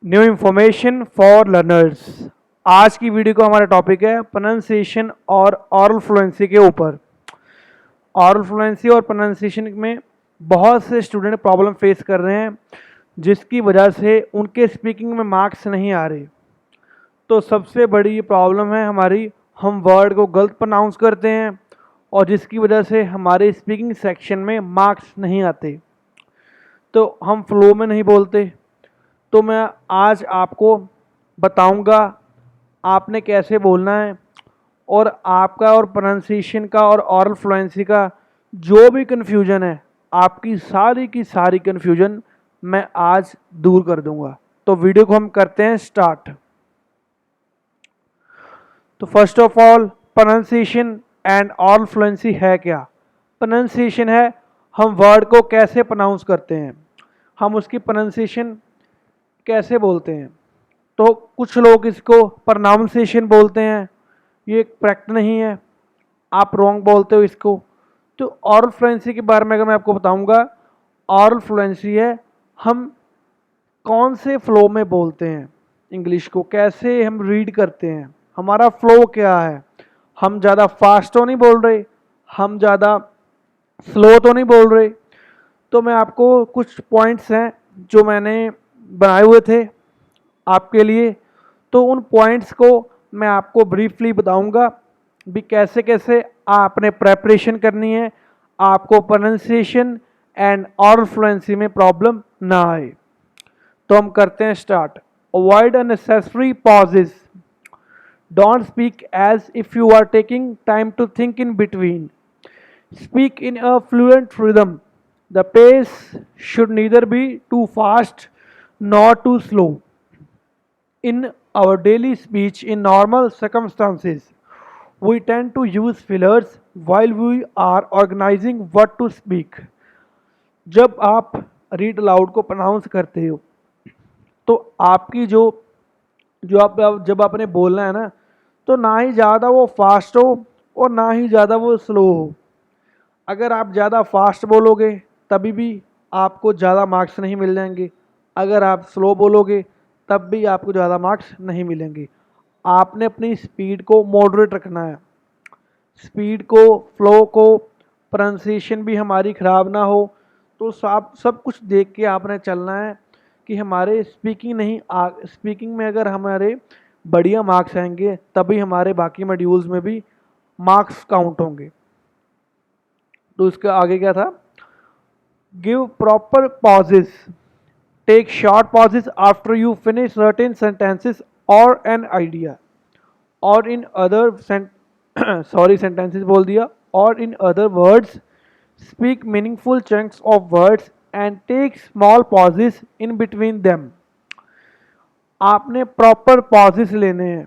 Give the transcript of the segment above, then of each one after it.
New information for learners. आज की video का हमारा टॉपिक है प्रोनाउंसिएशन और ऑरल फ्लुएंसी के ऊपर। ऑरल फ्लुएंसी और प्रोनाउंसिएशन में बहुत से स्टूडेंट प्रॉब्लम फेस कर रहे हैं, जिसकी वजह से उनके स्पीकिंग में मार्क्स नहीं आ रहे। तो सबसे बड़ी ये प्रॉब्लम है हमारी, हम वर्ड को गलत प्रोनाउंस करते हैं और जिसकी वजह से हमारे स्पीकिंग सेक्शन में मार्क्स नहीं आते, तो हम फ्लो में नहीं बोलते। तो मैं आज आपको बताऊंगा आपने कैसे बोलना है, और आपका और प्रोनाउंसिएशन का और ऑरल फ्लुएंसी का जो भी कन्फ्यूजन है, आपकी सारी की सारी कन्फ्यूजन मैं आज दूर कर दूंगा। तो वीडियो को हम करते हैं स्टार्ट। तो first of all, pronunciation and oral fluency है क्या? प्रोनाउंसिएशन है हम वर्ड को कैसे प्रोनाउंस करते हैं, हम उसकी प्रोनाउंसिएशन कैसे बोलते हैं। तो कुछ लोग इसको प्रोनाउंसिएशन बोलते हैं, ये करेक्ट नहीं है, आप रॉन्ग बोलते हो इसको। तो ऑरल फ्लुएंसी के बारे में अगर मैं आपको बताऊंगा, ऑरल फ्लुएंसी है हम कौन से फ्लो में बोलते हैं, इंग्लिश को कैसे हम रीड करते हैं, हमारा फ्लो क्या है, हम ज़्यादा फास्ट तो नहीं बोल रहे, हम ज़्यादा स्लो तो नहीं बोल रहे। तो मैं आपको कुछ पॉइंट्स हैं जो मैंने बनाए हुए थे आपके लिए, तो उन पॉइंट्स को मैं आपको ब्रीफली बताऊंगा भी कैसे कैसे आपने प्रेपरेशन करनी है, आपको प्रोनाउंसिएशन एंड ऑरल फ्लुएंसी में प्रॉब्लम ना आए। तो हम करते हैं start. Avoid unnecessary pauses. Don't speak as if you are taking time to think in between. Speak in a fluent rhythm. The pace should neither be too fast nor too slow. In our daily speech, in normal circumstances, we tend to use fillers while we are organizing what to speak. जब आप read aloud को pronounce करते हो, तो आपकी जो जो आप जब आपने बोलना है ना, तो ना ही ज़्यादा वो फास्ट हो और ना ही ज़्यादा वो स्लो हो। अगर आप ज़्यादा फास्ट बोलोगे तभी भी आपको ज़्यादा मार्क्स नहीं मिल जाएंगे, अगर आप स्लो बोलोगे तब भी आपको ज़्यादा मार्क्स नहीं मिलेंगे। आपने अपनी स्पीड को मॉडरेट रखना है, स्पीड को, फ्लो को, प्रोनाउंसिएशन भी हमारी ख़राब ना हो। तो सब कुछ देख के आपने चलना है कि हमारे स्पीकिंग नहीं स्पीकिंग में अगर हमारे बढ़िया मार्क्स आएंगे तभी हमारे बाकी मॉड्यूल्स में भी मार्क्स काउंट होंगे। तो इसका आगे क्या था? Give proper pauses. Take short pauses after you finish certain sentences or an idea, और इन अदर सॉरी सेंटेंसेस बोल दिया, और in other words speak meaningful chunks of words and take small pauses in between them. आपने proper pauses लेने हैं।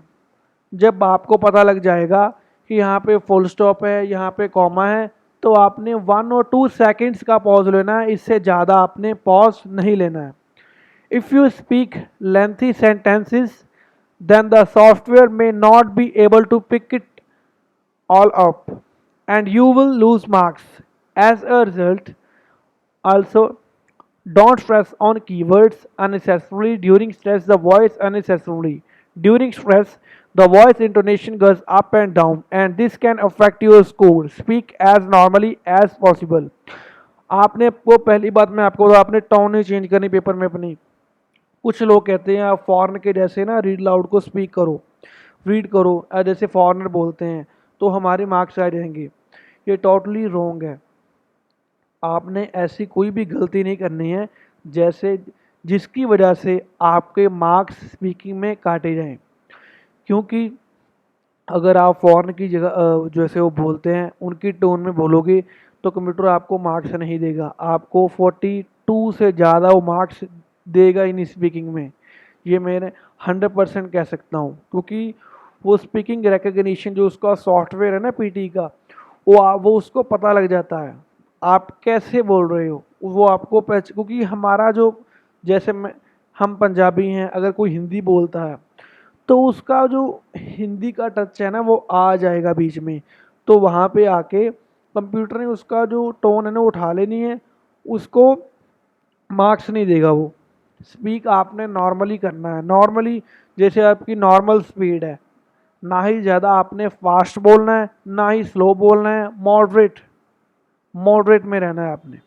जब आपको पता लग जाएगा कि यहाँ पे फुल स्टॉप है, यहाँ पे कॉमा है, तो आपने 1 और 2 सेकेंड्स का पॉज लेना है, इससे ज़्यादा आपने पॉज नहीं लेना है। If you speak lengthy sentences then the software may not be able to pick it all up and you will lose marks. As a result, also don't stress on keywords unnecessarily. During stress, the voice unnecessarily. During stress, the voice intonation goes up and down, and this can affect your score. Speak as normally as possible. आपने वो पहली बात मैं आपको बताऊं, आपने tone नहीं change करनी पेपर में अपनी। कुछ लोग कहते हैं आप फॉरेन के जैसे ना रीड लाउड को स्पीक करो, रीड करो जैसे फॉरेनर बोलते हैं तो हमारे मार्क्स आ जाएंगे। ये टोटली रॉन्ग है। आपने ऐसी कोई भी गलती नहीं करनी है जैसे जिसकी वजह से आपके मार्क्स स्पीकिंग में काटे जाएं। क्योंकि अगर आप फॉरेन की जगह जैसे वो बोलते हैं उनकी टोन में बोलोगे तो कंप्यूटर आपको मार्क्स नहीं देगा, आपको 42 से ज़्यादा वो मार्क्स देगा इन स्पीकिंग में। ये मैंने 100% कह सकता हूँ, क्योंकि वो स्पीकिंग रिकग्निशन जो उसका सॉफ्टवेयर है ना पीटी का, वो उसको पता लग जाता है आप कैसे बोल रहे हो, वो आपको क्योंकि हमारा जो जैसे हम पंजाबी हैं, अगर कोई हिंदी बोलता है तो उसका जो हिंदी का टच है ना वो आ जाएगा बीच में, तो वहाँ पे आके कंप्यूटर ने उसका जो टोन है ना उठा लेनी है, उसको मार्क्स नहीं देगा वो। स्पीक आपने नॉर्मली करना है, नॉर्मली जैसे आपकी नॉर्मल स्पीड है, ना ही ज़्यादा आपने फास्ट बोलना है ना ही स्लो बोलना है, मॉडरेट मॉडरेट में रहना है आपने।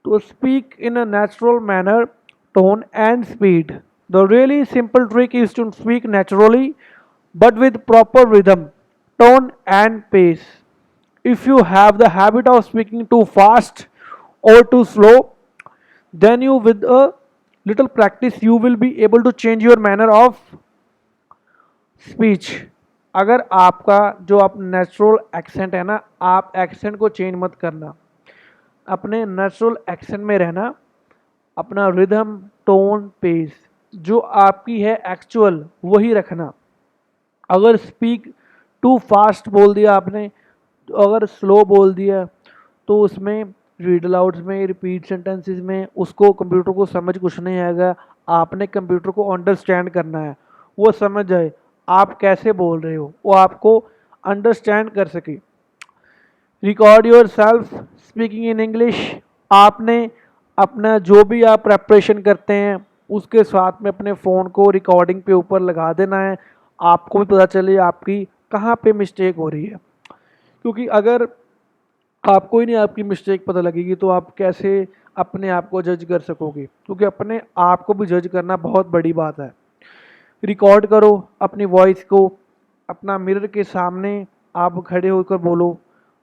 तो speak in a natural manner, tone and speed. The really simple trick is to speak naturally but with proper rhythm, tone, and pace. If you have the habit of speaking too fast or too slow, then you, with a little practice, you will be able to change your manner of speech. अगर आपका जो आप natural accent है ना, आप accent को change मत करना, अपने नेचुरल एक्सेंट में रहना, अपना रिदम, टोन, पेस जो आपकी है एक्चुअल वही रखना। अगर स्पीक टू फास्ट बोल दिया आपने, तो अगर स्लो बोल दिया तो उसमें रीड अलाउड्स में, रिपीट सेंटेंसेस में उसको कंप्यूटर को समझ कुछ नहीं आएगा। आपने कंप्यूटर को अंडरस्टैंड करना है, वो समझ जाए आप कैसे बोल रहे हो, वो आपको अंडरस्टैंड कर सके। Record your self speaking in English. आपने अपना जो भी आप प्रेपरेशन करते हैं उसके साथ में अपने फ़ोन को रिकॉर्डिंग पे ऊपर लगा देना है, आपको भी पता चले आपकी कहाँ पे मिस्टेक हो रही है। क्योंकि अगर आपको ही नहीं आपकी मिस्टेक पता लगेगी तो आप कैसे अपने आप को जज कर सकोगे, क्योंकि अपने आप को भी जज करना बहुत बड़ी बात है। रिकॉर्ड करो अपनी वॉइस को, अपना मिरर के सामने आप खड़े होकर बोलो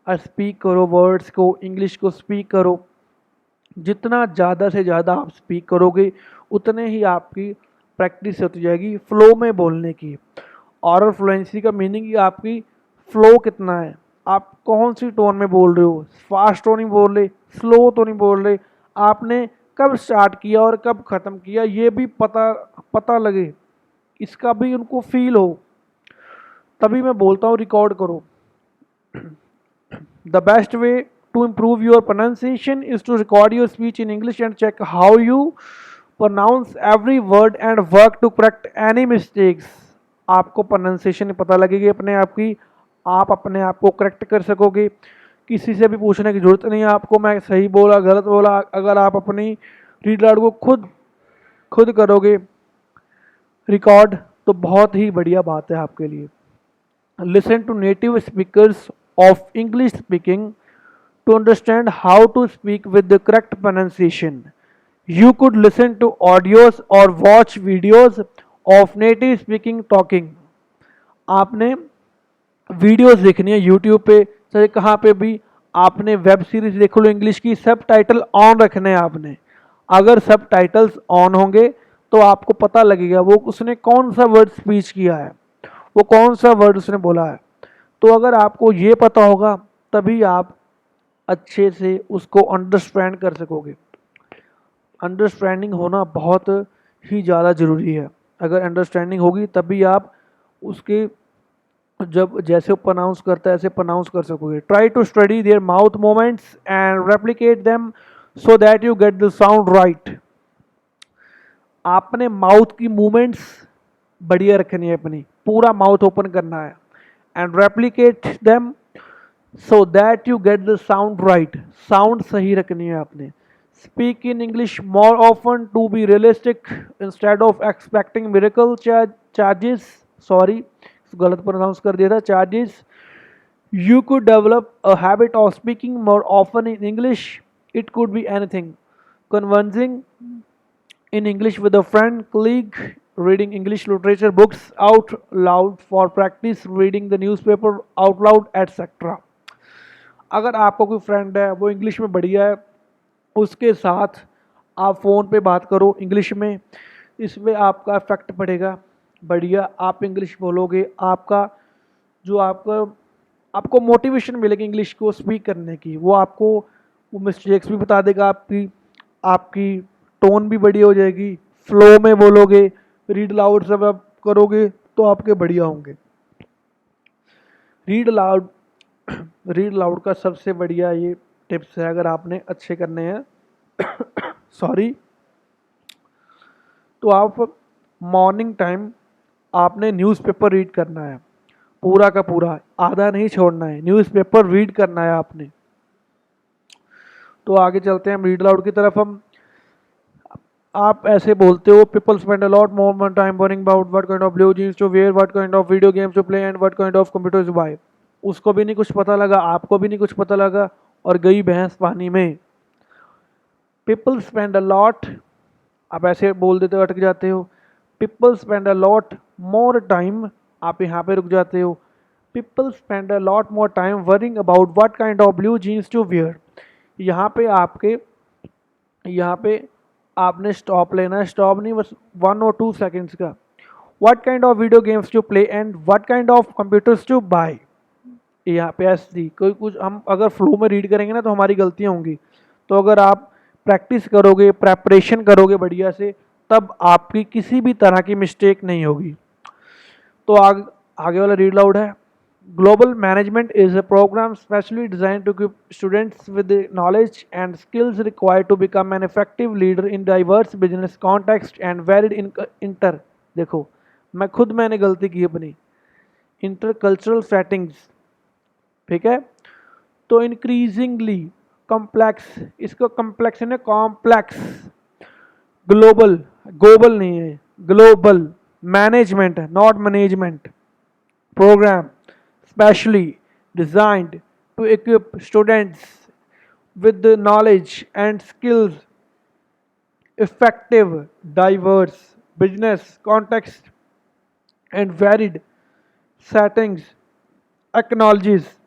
और स्पीक करो, वर्ड्स को, इंग्लिश को स्पीक करो। जितना ज़्यादा से ज़्यादा आप स्पीक करोगे उतने ही आपकी प्रैक्टिस होती जाएगी फ्लो में बोलने की। ऑरल फ्लुएंसी का मीनिंग ही आपकी फ्लो कितना है, आप कौन सी टोन में बोल रहे हो, फास्ट तो नहीं बोल रहे, स्लो तो नहीं बोल रहे, आपने कब स्टार्ट किया और कब ख़त्म किया ये भी पता लगे, इसका भी उनको फील हो, तभी मैं बोलता हूँ रिकॉर्ड करो। The best way to improve your pronunciation is to record your speech in English and check how you pronounce every word and work to correct any mistakes. आपको pronunciation पता लगेगी अपने आप की, आप अपने आप को करेक्ट कर सकोगे, किसी से भी पूछने की जरूरत नहीं है आपको मैं सही बोला गलत बोला। अगर आप अपनी रीड आउट को खुद करोगे रिकॉर्ड तो बहुत ही बढ़िया बात है आपके लिए। Listen to native speakers of English speaking to understand how to speak with the correct pronunciation. You could listen to audios or watch videos of native speaking talking. आपने वीडियोस देखनी है यूट्यूब पे, चाहे कहाँ पे भी, आपने वेब सीरीज देख लो इंग्लिश की, सब टाइटल ऑन रखने हैं आपने। अगर सब टाइटल्स ऑन होंगे तो आपको पता लगेगा वो उसने कौन सा वर्ड स्पीच किया है, वो कौन सा वर्ड उसने बोला है। तो अगर आपको ये पता होगा तभी आप अच्छे से उसको अंडरस्टैंड कर सकोगे। अंडरस्टैंडिंग होना बहुत ही ज़्यादा ज़रूरी है। अगर अंडरस्टैंडिंग होगी तभी आप उसके जब जैसे प्रोनाउंस करता है ऐसे प्रोनाउंस कर सकोगे। Try to study their mouth movements and replicate them so that you get the sound right. आपने माउथ की मूवमेंट्स बढ़िया रखनी है, अपनी पूरा माउथ ओपन करना है, and replicate them so that you get the sound right. Sound सही रखनी है आपने। Speak in English more often to be realistic instead of expecting miracle charges, sorry गलत प्रोनाउंस कर दिया था, charges. You could develop a habit of speaking more often in English. It could be anything, conversing in English with a friend, colleague, reading English literature books out loud for practice, reading the newspaper out loud, etc. अगर आपका कोई friend है वो English में बढ़िया है, उसके साथ आप फ़ोन पे बात करो इंग्लिश में, इसमें आपका इफेक्ट पड़ेगा बढ़िया। आप इंग्लिश बोलोगे, आपको मोटिवेशन मिलेगी इंग्लिश को स्पीक करने की। वो आपको वो मिस्टेक्स भी बता देगा, आपकी टोन भी बढ़िया हो जाएगी, फ्लो में बोलोगे, रीड लाउड सब आप करोगे तो आपके बढ़िया होंगे। रीड लाउड का सबसे बढ़िया ये टिप्स है अगर आपने अच्छे करने हैं सॉरी, तो आप मॉर्निंग टाइम आपने न्यूज़पेपर रीड करना है, पूरा का पूरा, आधा नहीं छोड़ना है, न्यूज़पेपर रीड करना है आपने। तो आगे चलते हैं रीड लाउड की तरफ। हम आप ऐसे बोलते हो people spend a lot more time worrying about what kind of blue jeans to wear, what kind of video games to play and what kind of computers to buy. उसको भी नहीं कुछ पता लगा, आपको भी नहीं कुछ पता लगा, और गई भैंस पानी में। पीपल स्पेंड अ लॉट, आप ऐसे बोल देते हो, अटक जाते हो। People spend a lot more time, आप यहाँ पे रुक जाते हो। People spend a lot more time worrying about what kind of blue jeans to wear. यहाँ पे आपके, यहाँ पे आपने स्टॉप लेना है, स्टॉप नहीं बस 1 और 2 सेकेंड्स का। What kind of video games to play and what kind of computers to buy. यहाँ पे ऐसी कोई कुछ हम अगर फ्लो में रीड करेंगे ना तो हमारी गलतियाँ होंगी। तो अगर आप प्रैक्टिस करोगे, प्रेपरेशन करोगे बढ़िया से, तब आपकी किसी भी तरह की मिस्टेक नहीं होगी। तो आगे वाला रीड लाउड है। Global management is a programme specially design to equip students with knowledge and skills required to become an effective leader in diverse business context and varied inter, देखो मैंने गलती की अपनी, इंटरकल्चरल सेटिंग्स, ठीक है। तो increasingly complex, इसको complex है, कॉम्प्लेक्स, ग्लोबल, ग्लोबल नहीं है, global management not management program specially designed to equip students with the knowledge and skills effective diverse business context and varied settings acknowledges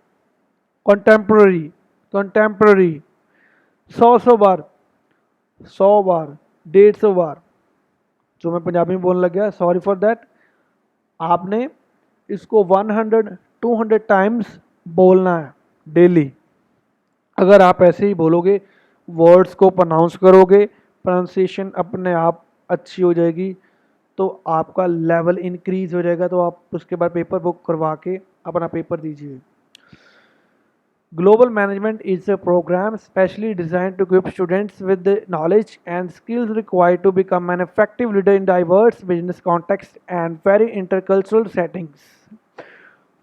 contemporary 100 बार 100 बार 150 बार, जो मैं पंजाबी में बोलने लग गया, सॉरी फॉर दैट। आपने इसको 100-200 टाइम्स बोलना है डेली। अगर आप ऐसे ही बोलोगे, वर्ड्स को प्रोनाउंस करोगे, प्रोनाउंसिएशन अपने आप अच्छी हो जाएगी, तो आपका लेवल इंक्रीज हो जाएगा। तो आप उसके बाद पेपर बुक करवा के अपना पेपर दीजिए। Global management is a program specially designed to equip students with the knowledge and skills required to become an effective leader in diverse business contexts and very intercultural settings.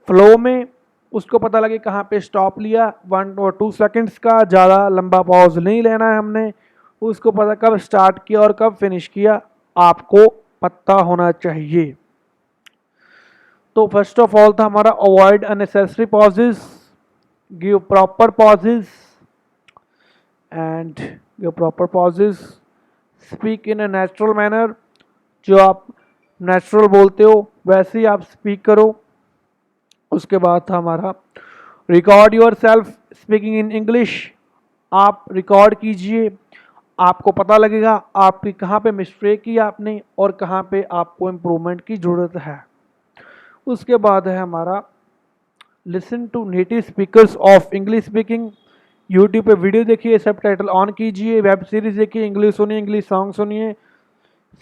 Flow में उसको पता लगे कहाँ पे stop लिया, 1 और 2 seconds का, ज़्यादा लंबा पॉज नहीं लेना है हमने। उसको पता कब स्टार्ट किया और कब फिनिश किया, आपको पता होना चाहिए। तो फर्स्ट ऑफ ऑल था हमारा avoid unnecessary pauses, give proper pauses and give proper pauses, speak in a natural manner, जो आप नेचुरल बोलते हो वैसे ही आप स्पीक करो। उसके बाद था हमारा record your self speaking in English, आप रिकॉर्ड कीजिए, आपको पता लगेगा आपकी कहाँ पे मिस्टेक की आपने और कहाँ पे आपको इम्प्रूवमेंट की ज़रूरत है। उसके बाद है हमारा listen to native speakers of English speaking, YouTube पे वीडियो देखिए, सब टाइटल ऑन कीजिए, वेब सीरीज देखिए, इंग्लिश सुनिए, इंग्लिश सॉन्ग सुनिए।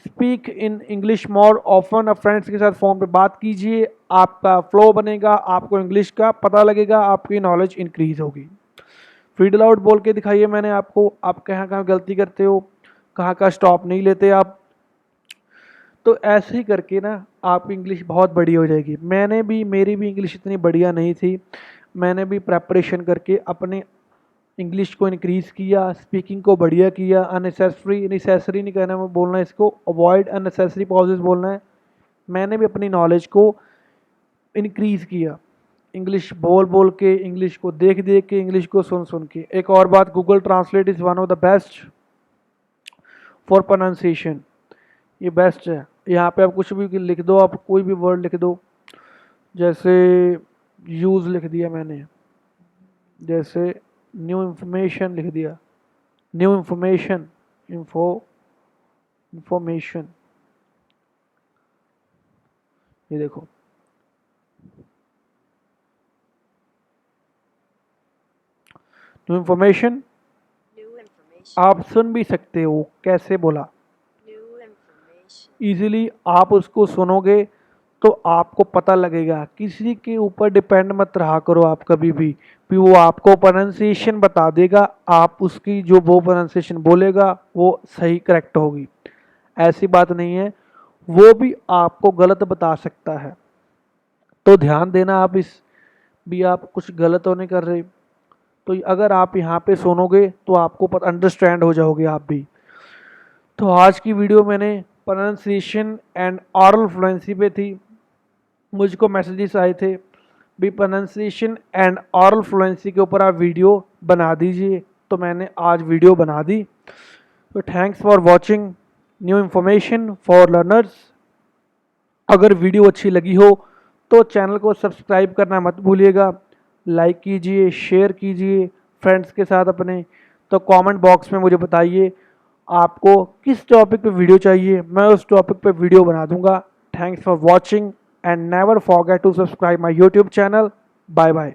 Speak in English more often, अब फ्रेंड्स के साथ फ़ोन पे बात कीजिए, आपका फ्लो बनेगा, आपको इंग्लिश का पता लगेगा, आपकी नॉलेज इंक्रीज होगी। रीड अलाउड बोल के दिखाइए मैंने आपको, आप कहाँ कहाँ गलती करते हो, कहाँ कहाँ स्टॉप नहीं लेते आप। तो ऐसे ही करके ना आपकी इंग्लिश बहुत बढ़िया हो जाएगी। मेरी भी इंग्लिश इतनी बढ़िया नहीं थी, मैंने भी प्रेपरेशन करके अपने इंग्लिश को इंक्रीज़ किया, स्पीकिंग को बढ़िया किया। नेसेसरी नहीं कहना मैं बोलना, इसको अवॉइड अननेसेसरी पॉजेज बोलना है। मैंने भी अपनी नॉलेज को इंक्रीज़ किया, इंग्लिश बोल बोल के, इंग्लिश को देख देख के, इंग्लिश को सुन सुन के। एक और बात, Google translate is one of the best for pronunciation, ये बेस्ट है। यहाँ पे आप कुछ भी लिख दो, आप कोई भी वर्ड लिख दो, जैसे यूज़ लिख दिया मैंने, जैसे न्यू इंफॉर्मेशन लिख दिया, न्यू इंफॉर्मेशन, इंफॉर्मेशन, ये देखो, न्यू इंफॉर्मेशन। आप सुन भी सकते हो कैसे बोला, इजीली आप उसको सुनोगे तो आपको पता लगेगा। किसी के ऊपर डिपेंड मत रहा करो आप कभी भी वो आपको प्रोनाउंसिएशन बता देगा, आप उसकी जो वो प्रोनाउंसिएशन बोलेगा वो सही करेक्ट होगी, ऐसी बात नहीं है, वो भी आपको गलत बता सकता है। तो ध्यान देना, आप इस भी आप कुछ गलत तो नहीं कर रहे। तो अगर आप यहाँ पे सुनोगे तो आपको अंडरस्टैंड हो जाओगे आप भी। तो आज की वीडियो मैंने प्रोनाउंसिएशन एंड ऑरल फ्लुएंसी पे थी। मुझको मैसेजेस आए थे भी प्रोनाउंसिएशन एंड ऑरल फ्लुएंसी के ऊपर आप वीडियो बना दीजिए, तो मैंने आज वीडियो बना दी। तो thanks for watching new information for learners. अगर वीडियो अच्छी लगी हो तो चैनल को सब्सक्राइब करना मत भूलिएगा, लाइक कीजिए, शेयर कीजिए फ्रेंड्स के साथ अपने। तो कमेंट बॉक्स में मुझे बताइए आपको किस टॉपिक पे वीडियो चाहिए, मैं उस टॉपिक पे वीडियो बना दूंगा। Thanks for watching and never forget to subscribe my YouTube channel. Bye bye.